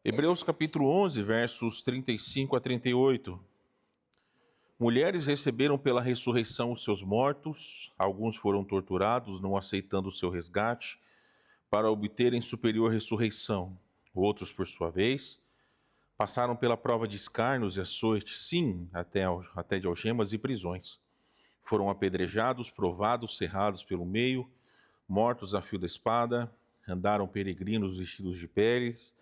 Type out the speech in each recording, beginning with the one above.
Hebreus capítulo 11, versos 35 a 38. Mulheres receberam pela ressurreição os seus mortos, alguns foram torturados, não aceitando o seu resgate, para obterem superior ressurreição. Outros, por sua vez, passaram pela prova de escárnios e açoites, sim, até de algemas e prisões. Foram apedrejados, provados, cerrados pelo meio, mortos a fio da espada, andaram peregrinos vestidos de peles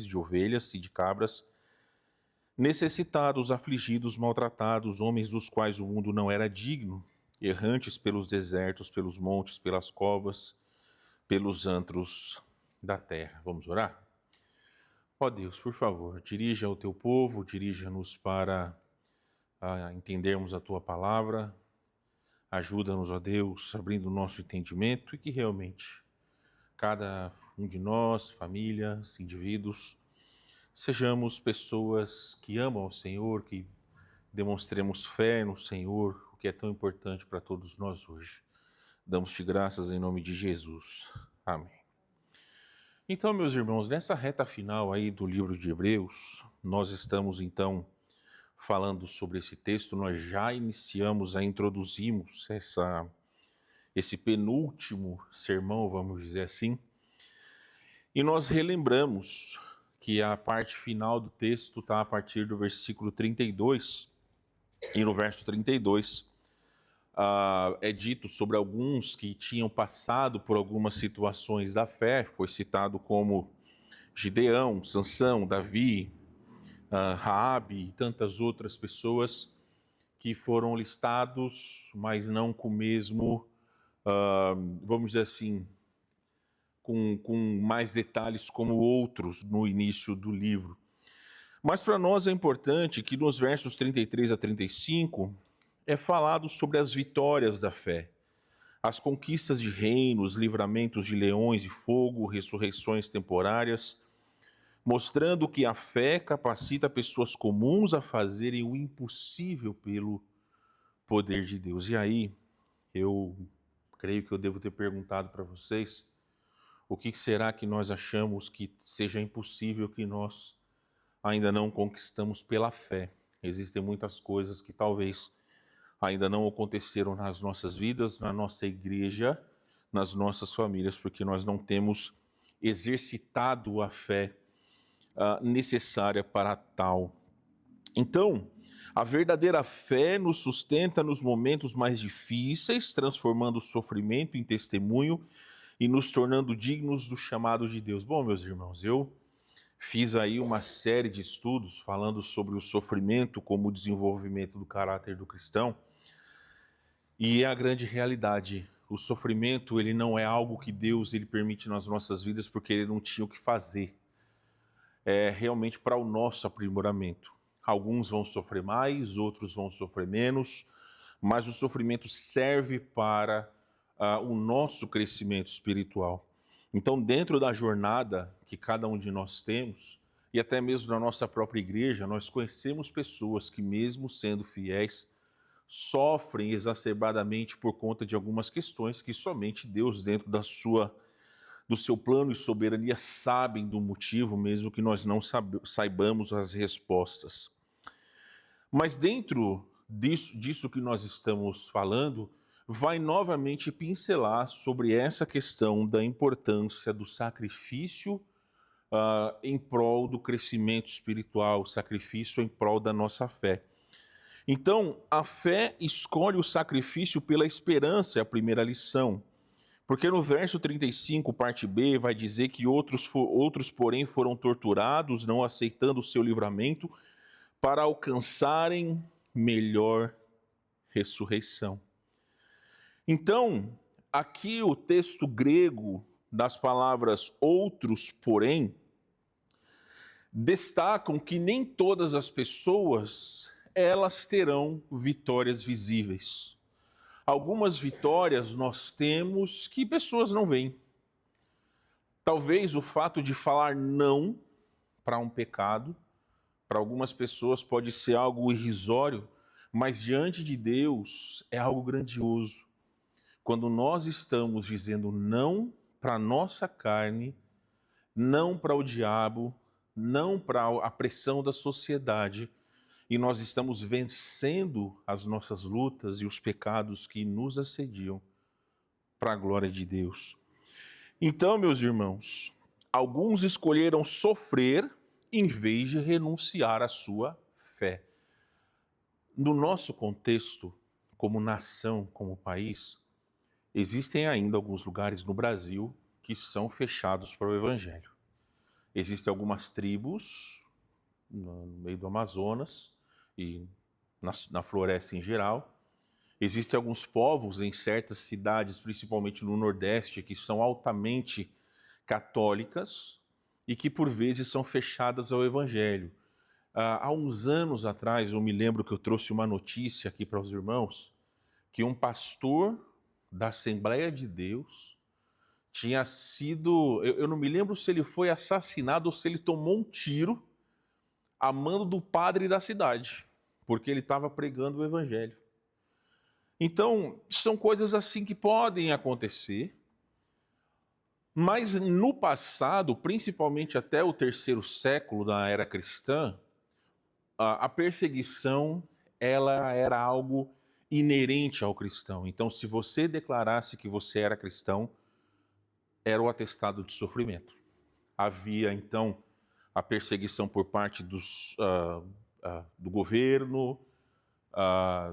de ovelhas e de cabras, necessitados, afligidos, maltratados, homens dos quais o mundo não era digno, errantes pelos desertos, pelos montes, pelas covas, pelos antros da terra. Vamos orar? Ó Deus, por favor, dirija o teu povo, dirija-nos para entendermos a tua palavra. Ajuda-nos, ó Deus, abrindo o nosso entendimento e que realmente cada um de nós, famílias, indivíduos, sejamos pessoas que amam ao Senhor, que demonstremos fé no Senhor, o que é tão importante para todos nós hoje. Damos-te graças em nome de Jesus. Amém. Então, meus irmãos, nessa reta final aí do livro de Hebreus, nós estamos então falando sobre esse texto, nós já introduzimos esse penúltimo sermão, vamos dizer assim, e nós relembramos que a parte final do texto está a partir do versículo 32, e no verso 32 é dito sobre alguns que tinham passado por algumas situações da fé, foi citado como Gideão, Sansão, Davi, Raabe e tantas outras pessoas que foram listados, mas não com o mesmo, vamos dizer assim, com mais detalhes como outros no início do livro. Mas para nós é importante que nos versos 33 a 35 é falado sobre as vitórias da fé, as conquistas de reinos, livramentos de leões e fogo, ressurreições temporárias, mostrando que a fé capacita pessoas comuns a fazerem o impossível pelo poder de Deus. E aí, eu creio que eu devo ter perguntado para vocês, o que será que nós achamos que seja impossível que nós ainda não conquistamos pela fé? Existem muitas coisas que talvez ainda não aconteceram nas nossas vidas, na nossa igreja, nas nossas famílias, porque nós não temos exercitado a fé necessária para tal. Então, a verdadeira fé nos sustenta nos momentos mais difíceis, transformando o sofrimento em testemunho e nos tornando dignos do chamado de Deus. Bom, meus irmãos, eu fiz aí uma série de estudos falando sobre o sofrimento como desenvolvimento do caráter do cristão, e é a grande realidade. O sofrimento, ele não é algo que Deus ele permite nas nossas vidas porque ele não tinha o que fazer. É realmente para o nosso aprimoramento. Alguns vão sofrer mais, outros vão sofrer menos, mas o sofrimento serve para o nosso crescimento espiritual. Então, dentro da jornada que cada um de nós temos, e até mesmo na nossa própria igreja, nós conhecemos pessoas que, mesmo sendo fiéis, sofrem exacerbadamente por conta de algumas questões que somente Deus, dentro do seu plano e soberania, sabem do motivo, mesmo que nós não saibamos as respostas. Mas dentro disso que nós estamos falando, vai novamente pincelar sobre essa questão da importância do sacrifício em prol do crescimento espiritual, sacrifício em prol da nossa fé. Então, a fé escolhe o sacrifício pela esperança, é a primeira lição. Porque no verso 35, parte B, vai dizer que outros, porém, foram torturados, não aceitando o seu livramento, para alcançarem melhor ressurreição. Então, aqui o texto grego das palavras outros, porém, destacam que nem todas as pessoas elas terão vitórias visíveis. Algumas vitórias nós temos que pessoas não veem. Talvez o fato de falar não para um pecado, para algumas pessoas pode ser algo irrisório, mas diante de Deus é algo grandioso. Quando nós estamos dizendo não para a nossa carne, não para o diabo, não para a pressão da sociedade, e nós estamos vencendo as nossas lutas e os pecados que nos assediam para a glória de Deus. Então, meus irmãos, alguns escolheram sofrer em vez de renunciar à sua fé. No nosso contexto, como nação, como país, existem ainda alguns lugares no Brasil que são fechados para o Evangelho. Existem algumas tribos no meio do Amazonas e na floresta em geral. Existem alguns povos em certas cidades, principalmente no Nordeste, que são altamente católicas e que por vezes são fechadas ao Evangelho. Há uns anos atrás, eu me lembro que eu trouxe uma notícia aqui para os irmãos, que um pastor da Assembleia de Deus tinha sido, eu não me lembro se ele foi assassinado ou se ele tomou um tiro a mando do padre da cidade, porque ele estava pregando o Evangelho. Então, são coisas assim que podem acontecer, mas no passado, principalmente até o 3º século da era cristã, a perseguição ela era algo inerente ao cristão. Então, se você declarasse que você era cristão, era o atestado de sofrimento. Havia, então, a perseguição por parte do governo,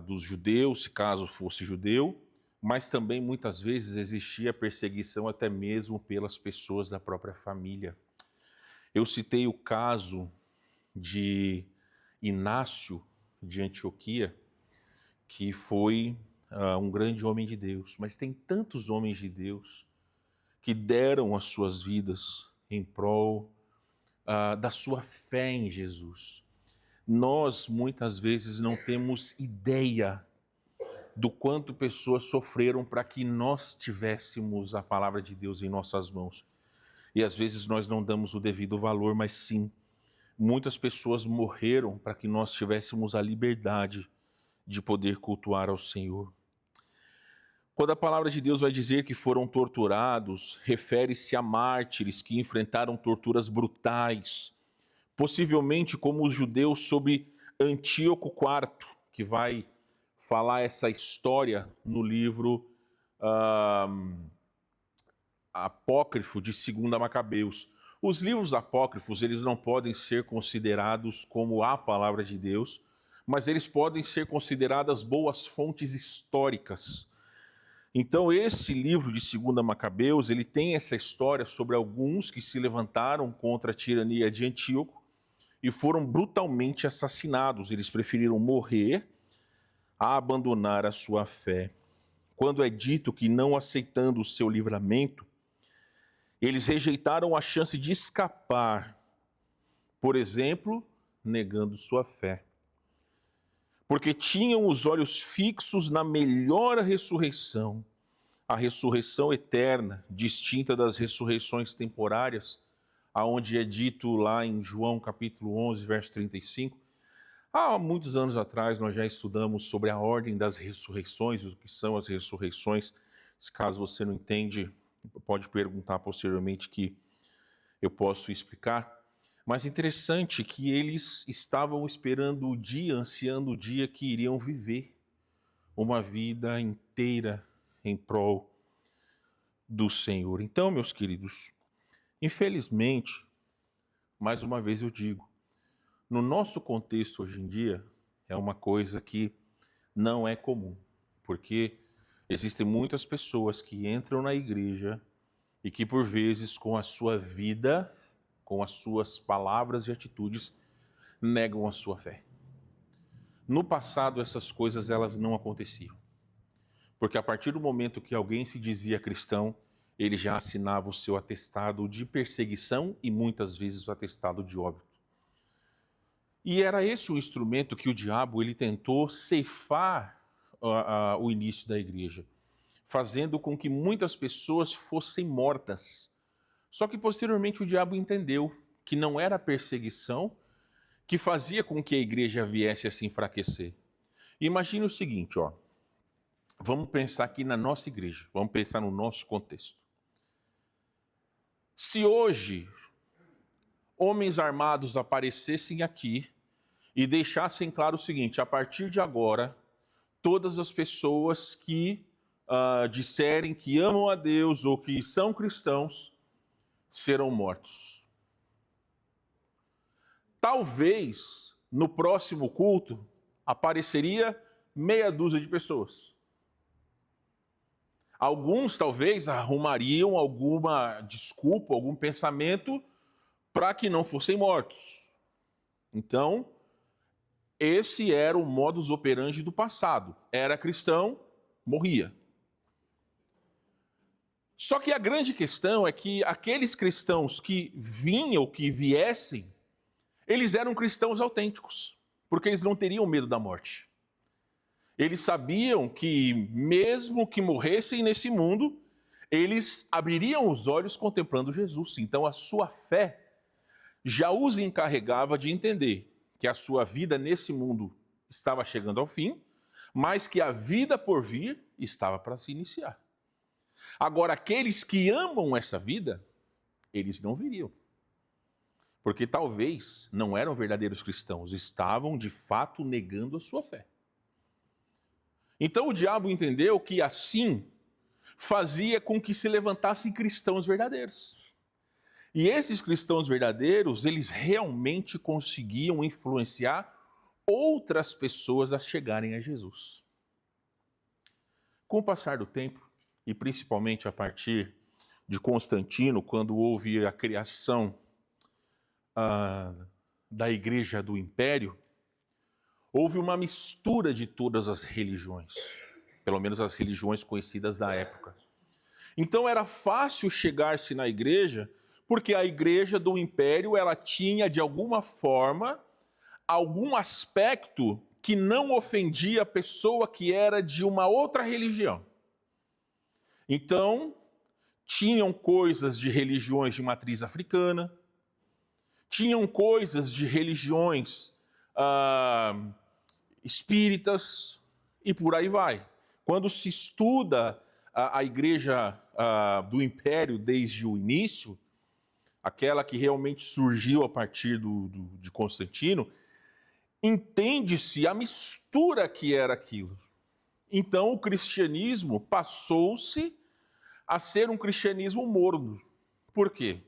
dos judeus, se caso fosse judeu, mas também muitas vezes existia perseguição até mesmo pelas pessoas da própria família. Eu citei o caso de Inácio de Antioquia, que foi um grande homem de Deus, mas tem tantos homens de Deus que deram as suas vidas em prol da sua fé em Jesus. Nós, muitas vezes, não temos ideia do quanto pessoas sofreram para que nós tivéssemos a palavra de Deus em nossas mãos. E às vezes nós não damos o devido valor, mas sim, muitas pessoas morreram para que nós tivéssemos a liberdade de poder cultuar ao Senhor. Quando a palavra de Deus vai dizer que foram torturados, refere-se a mártires que enfrentaram torturas brutais, possivelmente como os judeus sob Antíoco IV, que vai falar essa história no livro apócrifo de 2 Macabeus. Os livros apócrifos, eles não podem ser considerados como a palavra de Deus, mas eles podem ser consideradas boas fontes históricas. Então, esse livro de 2 Macabeus, ele tem essa história sobre alguns que se levantaram contra a tirania de Antíoco e foram brutalmente assassinados. Eles preferiram morrer a abandonar a sua fé. Quando é dito que, não aceitando o seu livramento, eles rejeitaram a chance de escapar, por exemplo, negando sua fé. Porque tinham os olhos fixos na melhor ressurreição, a ressurreição eterna, distinta das ressurreições temporárias, aonde é dito lá em João capítulo 11, verso 35. Há muitos anos atrás nós já estudamos sobre a ordem das ressurreições, o que são as ressurreições. Se caso você não entende, pode perguntar posteriormente que eu posso explicar. Mas interessante que eles estavam esperando o dia, ansiando o dia que iriam viver uma vida inteira em prol do Senhor. Então, meus queridos, infelizmente, mais uma vez eu digo, no nosso contexto hoje em dia, é uma coisa que não é comum, porque existem muitas pessoas que entram na igreja e que, por vezes, com a sua vida, com as suas palavras e atitudes, negam a sua fé. No passado, essas coisas elas não aconteciam. Porque a partir do momento que alguém se dizia cristão, ele já assinava o seu atestado de perseguição e muitas vezes o atestado de óbito. E era esse o instrumento que o diabo ele tentou ceifar o início da igreja, fazendo com que muitas pessoas fossem mortas. Só que posteriormente o diabo entendeu que não era a perseguição que fazia com que a igreja viesse a se enfraquecer. Imagine o seguinte, ó. Vamos pensar aqui na nossa igreja, vamos pensar no nosso contexto. Se hoje homens armados aparecessem aqui e deixassem claro o seguinte: a partir de agora, todas as pessoas que disserem que amam a Deus ou que são cristãos serão mortos. Talvez no próximo culto apareceria meia dúzia de pessoas. Alguns talvez arrumariam alguma desculpa, algum pensamento para que não fossem mortos. Então, esse era o modus operandi do passado. Era cristão, morria. Só que a grande questão é que aqueles cristãos que vinham, que viessem, eles eram cristãos autênticos, porque eles não teriam medo da morte. Eles sabiam que, mesmo que morressem nesse mundo, eles abririam os olhos contemplando Jesus. Então, a sua fé já os encarregava de entender que a sua vida nesse mundo estava chegando ao fim, mas que a vida por vir estava para se iniciar. Agora, aqueles que amam essa vida, eles não viriam. Porque talvez não eram verdadeiros cristãos, estavam de fato negando a sua fé. Então o diabo entendeu que assim fazia com que se levantassem cristãos verdadeiros. E esses cristãos verdadeiros, eles realmente conseguiam influenciar outras pessoas a chegarem a Jesus. Com o passar do tempo, e principalmente a partir de Constantino, quando houve a criação da Igreja do Império, houve uma mistura de todas as religiões, pelo menos as religiões conhecidas da época. Então era fácil chegar-se na igreja, porque a Igreja do Império ela tinha, de alguma forma, algum aspecto que não ofendia a pessoa que era de uma outra religião. Então, tinham coisas de religiões de matriz africana, tinham coisas de religiões espíritas e por aí vai. Quando se estuda a Igreja do Império desde o início, aquela que realmente surgiu a partir de Constantino, entende-se a mistura que era aquilo. Então o cristianismo passou-se a ser um cristianismo morno. Por quê?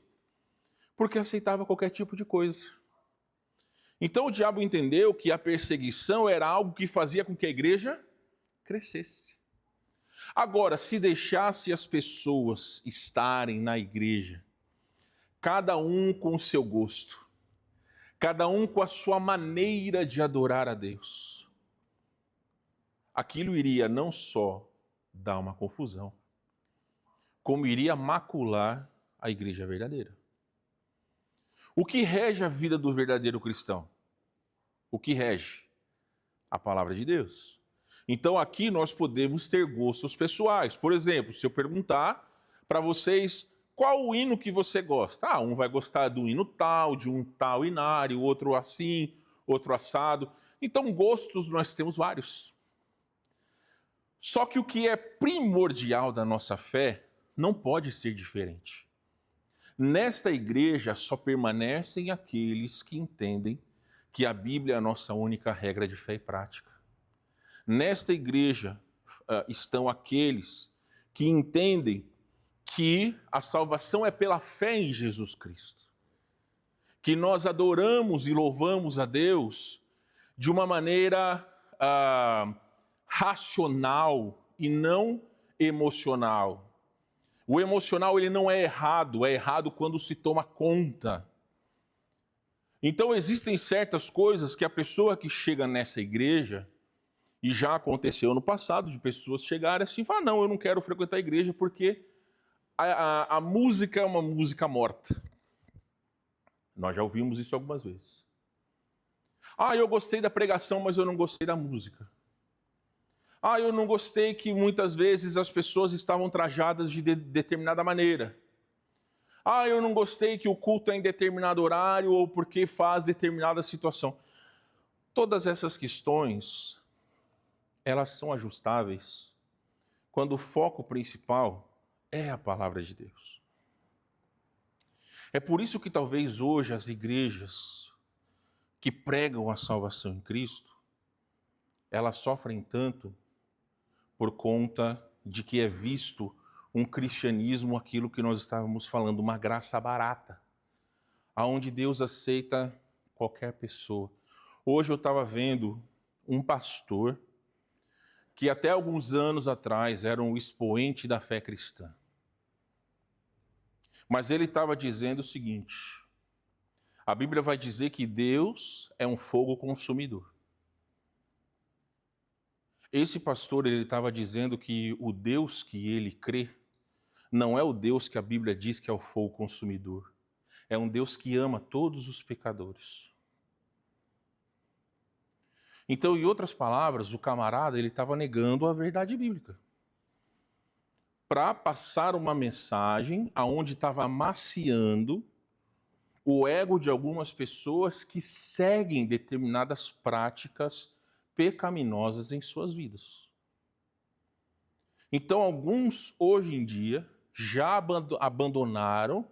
Porque aceitava qualquer tipo de coisa. Então o diabo entendeu que a perseguição era algo que fazia com que a igreja crescesse. Agora, se deixasse as pessoas estarem na igreja, cada um com o seu gosto, cada um com a sua maneira de adorar a Deus, aquilo iria não só dar uma confusão, como iria macular a igreja verdadeira. O que rege a vida do verdadeiro cristão? O que rege? A palavra de Deus. Então aqui nós podemos ter gostos pessoais. Por exemplo, se eu perguntar para vocês qual o hino que você gosta. Um vai gostar do hino tal, de um tal inário, outro assim, outro assado. Então gostos nós temos vários. Só que o que é primordial da nossa fé não pode ser diferente. Nesta igreja só permanecem aqueles que entendem que a Bíblia é a nossa única regra de fé e prática. Nesta igreja estão aqueles que entendem que a salvação é pela fé em Jesus Cristo. Que nós adoramos e louvamos a Deus de uma maneira racional e não emocional. O emocional ele não é errado quando se toma conta. Então existem certas coisas que a pessoa que chega nessa igreja, e já aconteceu no passado, de pessoas chegarem assim e falar, não, eu não quero frequentar a igreja porque a música é uma música morta. Nós já ouvimos isso algumas vezes. Eu gostei da pregação, mas eu não gostei da música. Eu não gostei que muitas vezes as pessoas estavam trajadas de determinada maneira. Eu não gostei que o culto é em determinado horário ou porque faz determinada situação. Todas essas questões, elas são ajustáveis quando o foco principal é a palavra de Deus. É por isso que talvez hoje as igrejas que pregam a salvação em Cristo, elas sofrem tanto por conta de que é visto um cristianismo, aquilo que nós estávamos falando, uma graça barata, aonde Deus aceita qualquer pessoa. Hoje eu estava vendo um pastor que até alguns anos atrás era um expoente da fé cristã. Mas ele estava dizendo o seguinte: a Bíblia vai dizer que Deus é um fogo consumidor. Esse pastor, ele estava dizendo que o Deus que ele crê não é o Deus que a Bíblia diz que é o fogo consumidor. É um Deus que ama todos os pecadores. Então, em outras palavras, o camarada, ele estava negando a verdade bíblica para passar uma mensagem aonde estava amaciando o ego de algumas pessoas que seguem determinadas práticas pecaminosas em suas vidas. Então, alguns, hoje em dia, já abandonaram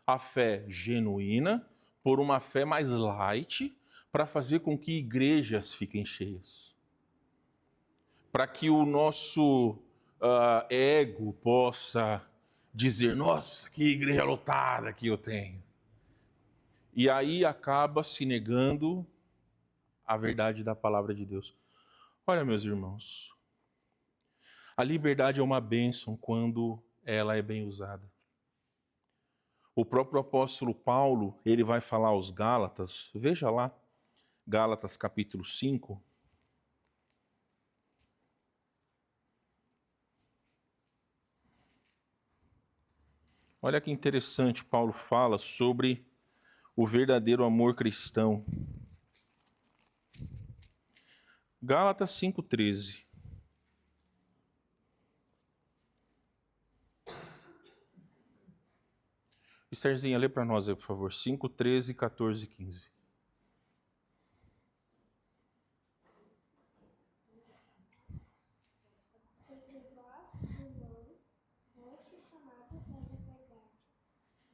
a fé genuína por uma fé mais light, para fazer com que igrejas fiquem cheias. Para que o nosso ego possa dizer: nossa, que igreja lotada que eu tenho. E aí acaba se negando a verdade da palavra de Deus. Olha, meus irmãos, a liberdade é uma bênção quando ela é bem usada. O próprio apóstolo Paulo, ele vai falar aos Gálatas, veja lá, Gálatas capítulo 5. Olha que interessante, Paulo fala sobre o verdadeiro amor cristão. Gálatas 5,13. Estherzinha, lê para nós aí, por favor. 5,13, 14 e 15. Porque vós, irmãos, fostes chamados à liberdade.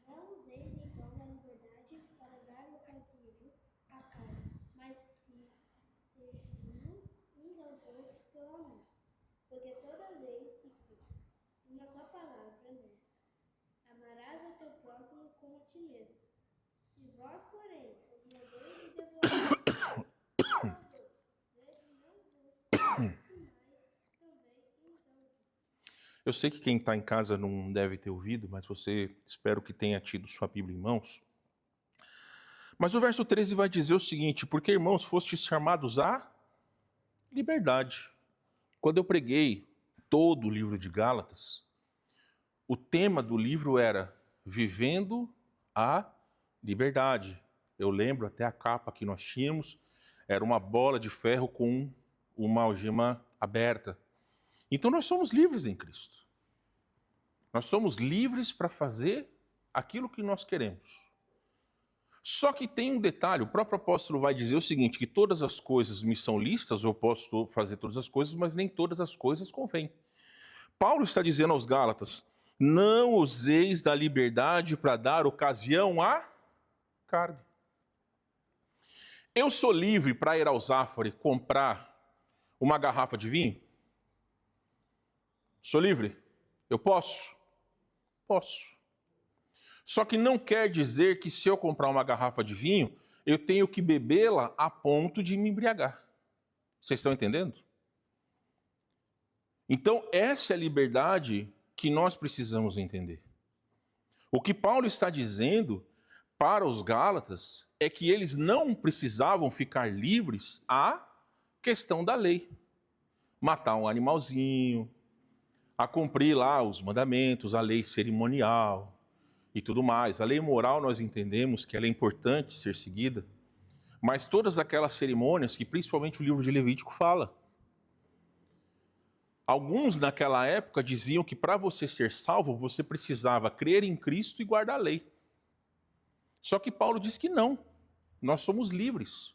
Não useis então da liberdade para dar ocasião à carne, mas servi-nos uns aos outros pelo amor. Porque toda lei se cumpre. Uma só palavra nesta: amarás o teu próximo como a ti mesmo. Se vós, porém, os mandeis de devorar, Eu sei que quem está em casa não deve ter ouvido, mas espero que tenha tido sua Bíblia em mãos. Mas o verso 13 vai dizer o seguinte: porque, irmãos, fostes chamados à liberdade. Quando eu preguei todo o livro de Gálatas, o tema do livro era Vivendo a Liberdade. Eu lembro até a capa que nós tínhamos, era uma bola de ferro com uma algema aberta. Então nós somos livres em Cristo. Nós somos livres para fazer aquilo que nós queremos. Só que tem um detalhe, o próprio apóstolo vai dizer o seguinte, que todas as coisas me são lícitas, eu posso fazer todas as coisas, mas nem todas as coisas convêm. Paulo está dizendo aos Gálatas: não useis da liberdade para dar ocasião à carne. Eu sou livre para ir ao Zafari comprar uma garrafa de vinho? Sou livre? Eu posso? Posso. Só que não quer dizer que se eu comprar uma garrafa de vinho, eu tenho que bebê-la a ponto de me embriagar. Vocês estão entendendo? Então, essa é a liberdade que nós precisamos entender. O que Paulo está dizendo para os Gálatas é que eles não precisavam ficar livres à questão da lei. Matar um animalzinho, a cumprir lá os mandamentos, a lei cerimonial e tudo mais. A lei moral nós entendemos que ela é importante ser seguida, mas todas aquelas cerimônias que principalmente o livro de Levítico fala. Alguns naquela época diziam que para você ser salvo, você precisava crer em Cristo e guardar a lei. Só que Paulo diz que não, nós somos livres.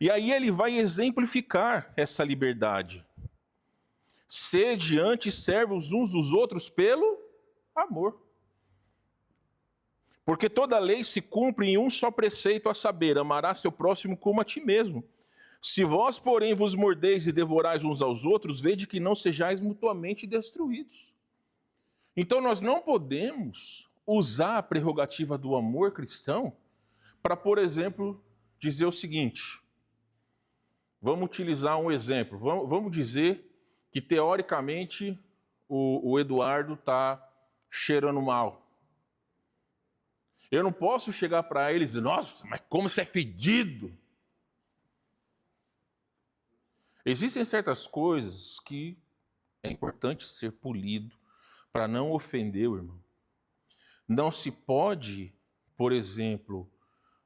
E aí ele vai exemplificar essa liberdade. Sede antes servos uns dos outros pelo amor. Porque toda lei se cumpre em um só preceito, a saber, amarás teu próximo como a ti mesmo. Se vós, porém, vos mordeis e devorais uns aos outros, vede que não sejais mutuamente destruídos. Então nós não podemos usar a prerrogativa do amor cristão para, por exemplo, dizer o seguinte. Vamos utilizar um exemplo. Vamos dizer que, teoricamente, o Eduardo está cheirando mal. Eu não posso chegar para ele e dizer, nossa, mas como você é fedido. Existem certas coisas que é importante ser polido para não ofender o irmão. Não se pode, por exemplo,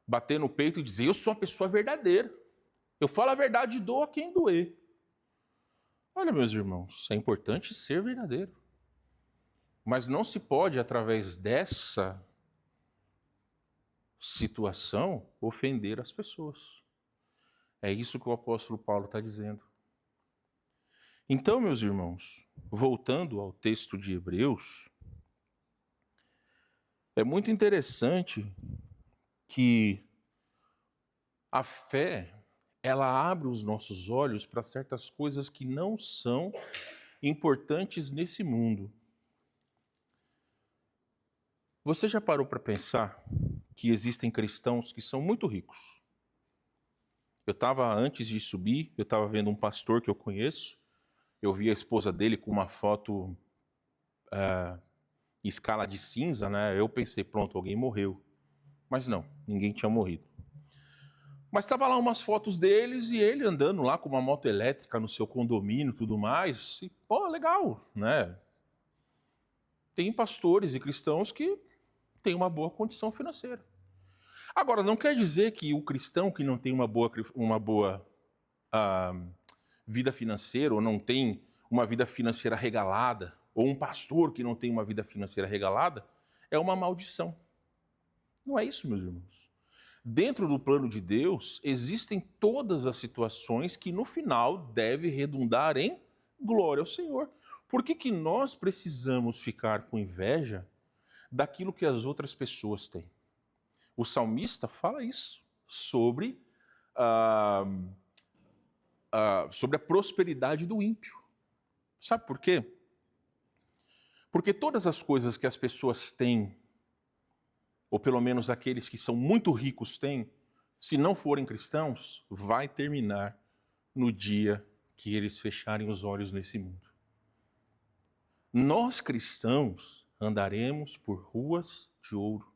bater no peito e dizer, eu sou uma pessoa verdadeira. Eu falo a verdade e dou a quem doer. Olha, meus irmãos, é importante ser verdadeiro. Mas não se pode, através dessa situação, ofender as pessoas. É isso que o apóstolo Paulo está dizendo. Então, meus irmãos, voltando ao texto de Hebreus, é muito interessante que a fé, ela abre os nossos olhos para certas coisas que não são importantes nesse mundo. Você já parou para pensar que existem cristãos que são muito ricos? Antes de subir, eu estava vendo um pastor que eu conheço, eu vi a esposa dele com uma foto em escala de cinza, né? Eu pensei, pronto, alguém morreu. Mas não, ninguém tinha morrido. Mas estava lá umas fotos deles e ele andando lá com uma moto elétrica no seu condomínio e tudo mais. E, pô, legal, né? Tem pastores e cristãos que têm uma boa condição financeira. Agora, não quer dizer que o cristão que não tem uma boa vida financeira, ou não tem uma vida financeira regalada, ou um pastor que não tem uma vida financeira regalada, é uma maldição. Não é isso, meus irmãos. Dentro do plano de Deus, existem todas as situações que no final devem redundar em glória ao Senhor. Por que nós precisamos ficar com inveja daquilo que as outras pessoas têm? O salmista fala isso sobre a prosperidade do ímpio. Sabe por quê? Porque todas as coisas que as pessoas têm, ou pelo menos aqueles que são muito ricos têm, se não forem cristãos, vai terminar no dia que eles fecharem os olhos nesse mundo. Nós cristãos andaremos por ruas de ouro.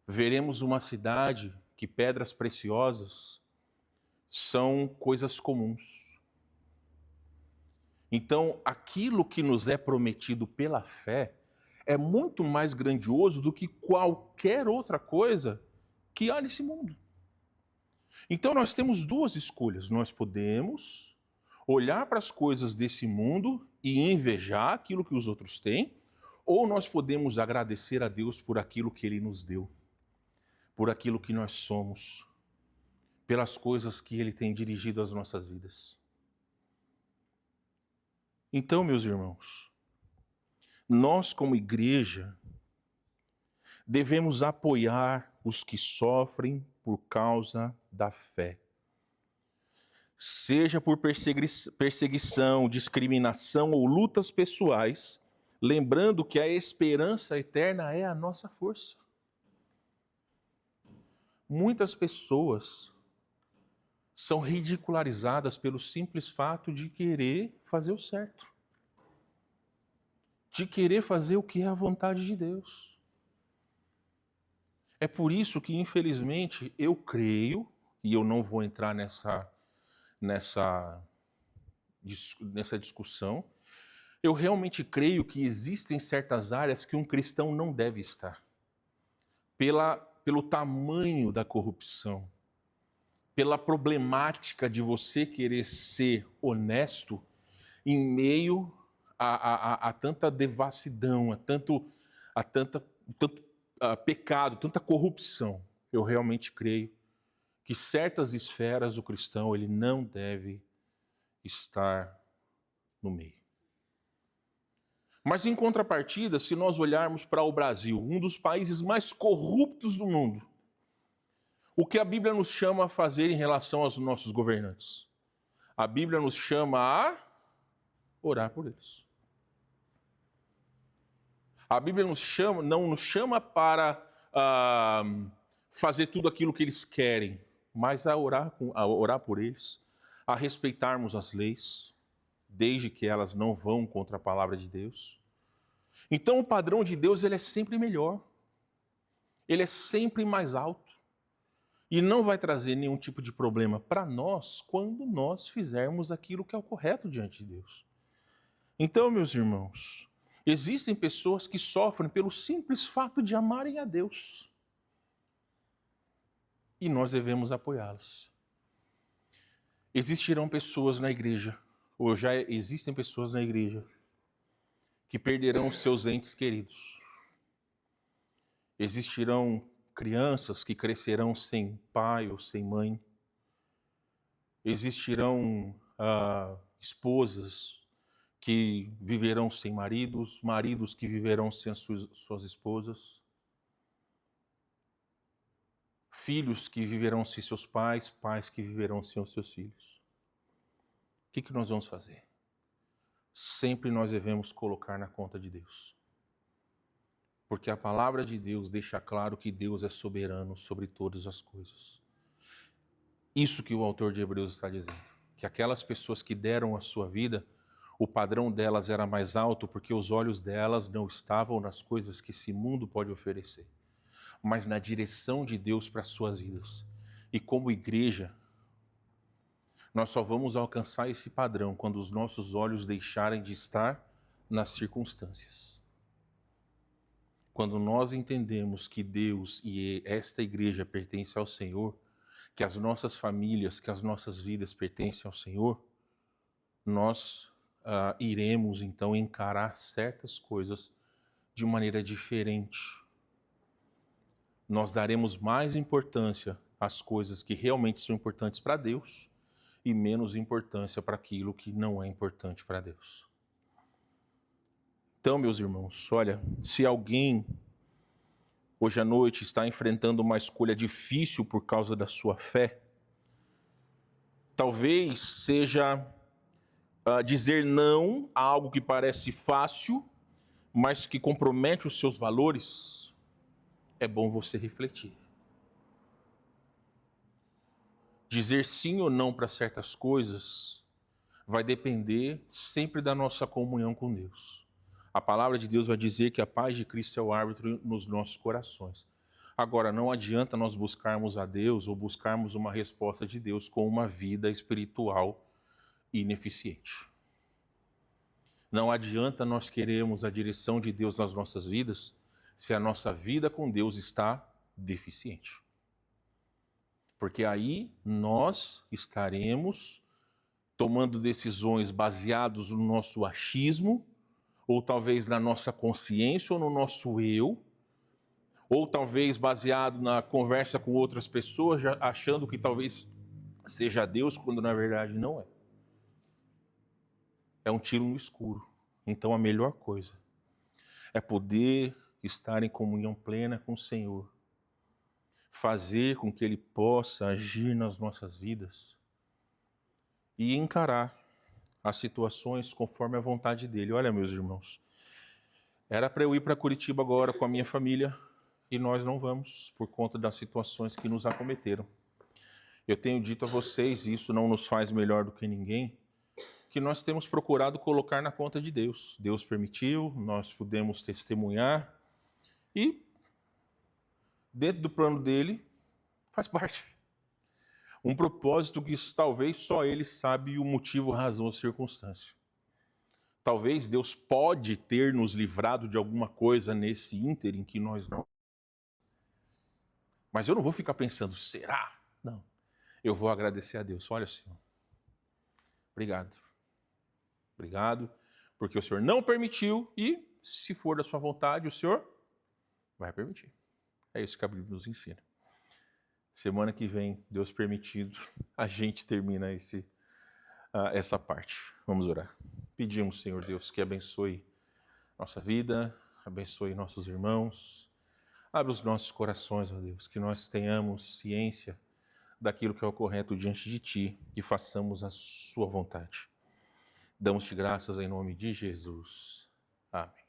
Veremos uma cidade que pedras preciosas são coisas comuns. Então, aquilo que nos é prometido pela fé é muito mais grandioso do que qualquer outra coisa que há nesse mundo. Então, nós temos duas escolhas. Nós podemos olhar para as coisas desse mundo e invejar aquilo que os outros têm, ou nós podemos agradecer a Deus por aquilo que Ele nos deu, por aquilo que nós somos, pelas coisas que Ele tem dirigido às nossas vidas. Então, meus irmãos, nós como igreja devemos apoiar os que sofrem por causa da fé. Seja por perseguição, discriminação ou lutas pessoais, lembrando que a esperança eterna é a nossa força. Muitas pessoas são ridicularizadas pelo simples fato de querer fazer o certo, de querer fazer o que é a vontade de Deus. É por isso que, infelizmente, eu creio, e eu não vou entrar nessa discussão, eu realmente creio que existem certas áreas que um cristão não deve estar, pelo tamanho da corrupção, pela problemática de você querer ser honesto em meio a tanta devassidão, a tanto pecado, tanta corrupção. Eu realmente creio que certas esferas o cristão ele não deve estar no meio. Mas, em contrapartida, se nós olharmos para o Brasil, um dos países mais corruptos do mundo, o que a Bíblia nos chama a fazer em relação aos nossos governantes? A Bíblia nos chama a orar por eles. A Bíblia não nos chama para fazer tudo aquilo que eles querem, mas a orar por eles, a respeitarmos as leis, desde que elas não vão contra a palavra de Deus. Então o padrão de Deus ele é sempre melhor, ele é sempre mais alto e não vai trazer nenhum tipo de problema para nós quando nós fizermos aquilo que é o correto diante de Deus. Então, meus irmãos, existem pessoas que sofrem pelo simples fato de amarem a Deus e nós devemos apoiá-las. Existirão pessoas na igreja, ou já existem pessoas na igreja, que perderão seus entes queridos. Existirão crianças que crescerão sem pai ou sem mãe. Existirão esposas que viverão sem maridos, maridos que viverão sem suas esposas. Filhos que viverão sem seus pais, pais que viverão sem os seus filhos. O que nós vamos fazer? Sempre nós devemos colocar na conta de Deus. Porque a palavra de Deus deixa claro que Deus é soberano sobre todas as coisas. Isso que o autor de Hebreus está dizendo. Que aquelas pessoas que deram a sua vida, o padrão delas era mais alto porque os olhos delas não estavam nas coisas que esse mundo pode oferecer, mas na direção de Deus para as suas vidas. E como igreja, nós só vamos alcançar esse padrão quando os nossos olhos deixarem de estar nas circunstâncias. Quando nós entendemos que Deus e esta igreja pertencem ao Senhor, que as nossas famílias, que as nossas vidas pertencem ao Senhor, nós iremos então encarar certas coisas de maneira diferente. Nós daremos mais importância às coisas que realmente são importantes para Deus e menos importância para aquilo que não é importante para Deus. Então, meus irmãos, olha, se alguém hoje à noite está enfrentando uma escolha difícil por causa da sua fé, talvez seja dizer não a algo que parece fácil, mas que compromete os seus valores, é bom você refletir. Dizer sim ou não para certas coisas vai depender sempre da nossa comunhão com Deus. A palavra de Deus vai dizer que a paz de Cristo é o árbitro nos nossos corações. Agora, não adianta nós buscarmos a Deus ou buscarmos uma resposta de Deus com uma vida espiritual ineficiente. Não adianta nós queremos a direção de Deus nas nossas vidas se a nossa vida com Deus está deficiente. Porque aí nós estaremos tomando decisões baseadas no nosso achismo, ou talvez na nossa consciência ou no nosso eu, ou talvez baseado na conversa com outras pessoas, já achando que talvez seja Deus, quando na verdade não é. É um tiro no escuro. Então a melhor coisa é poder estar em comunhão plena com o Senhor, fazer com que Ele possa agir nas nossas vidas e encarar as situações conforme a vontade dEle. Olha, meus irmãos, era para eu ir para Curitiba agora com a minha família e nós não vamos por conta das situações que nos acometeram. Eu tenho dito a vocês, e isso não nos faz melhor do que ninguém, que nós temos procurado colocar na conta de Deus. Deus permitiu, nós pudemos testemunhar e dentro do plano dele, faz parte. Um propósito que talvez só ele sabe o motivo, razão ou circunstância. Talvez Deus pode ter nos livrado de alguma coisa nesse ínterim que nós não. Mas eu não vou ficar pensando, será? Não. Eu vou agradecer a Deus. Olha, Senhor, obrigado. Obrigado, porque o Senhor não permitiu e, se for da sua vontade, o Senhor vai permitir. É isso que a Bíblia nos ensina. Semana que vem, Deus permitido, a gente termina essa parte. Vamos orar. Pedimos, Senhor Deus, que abençoe nossa vida, abençoe nossos irmãos, abre os nossos corações, ó Deus, que nós tenhamos ciência daquilo que é o correto diante de Ti e façamos a Sua vontade. Damos-te graças em nome de Jesus. Amém.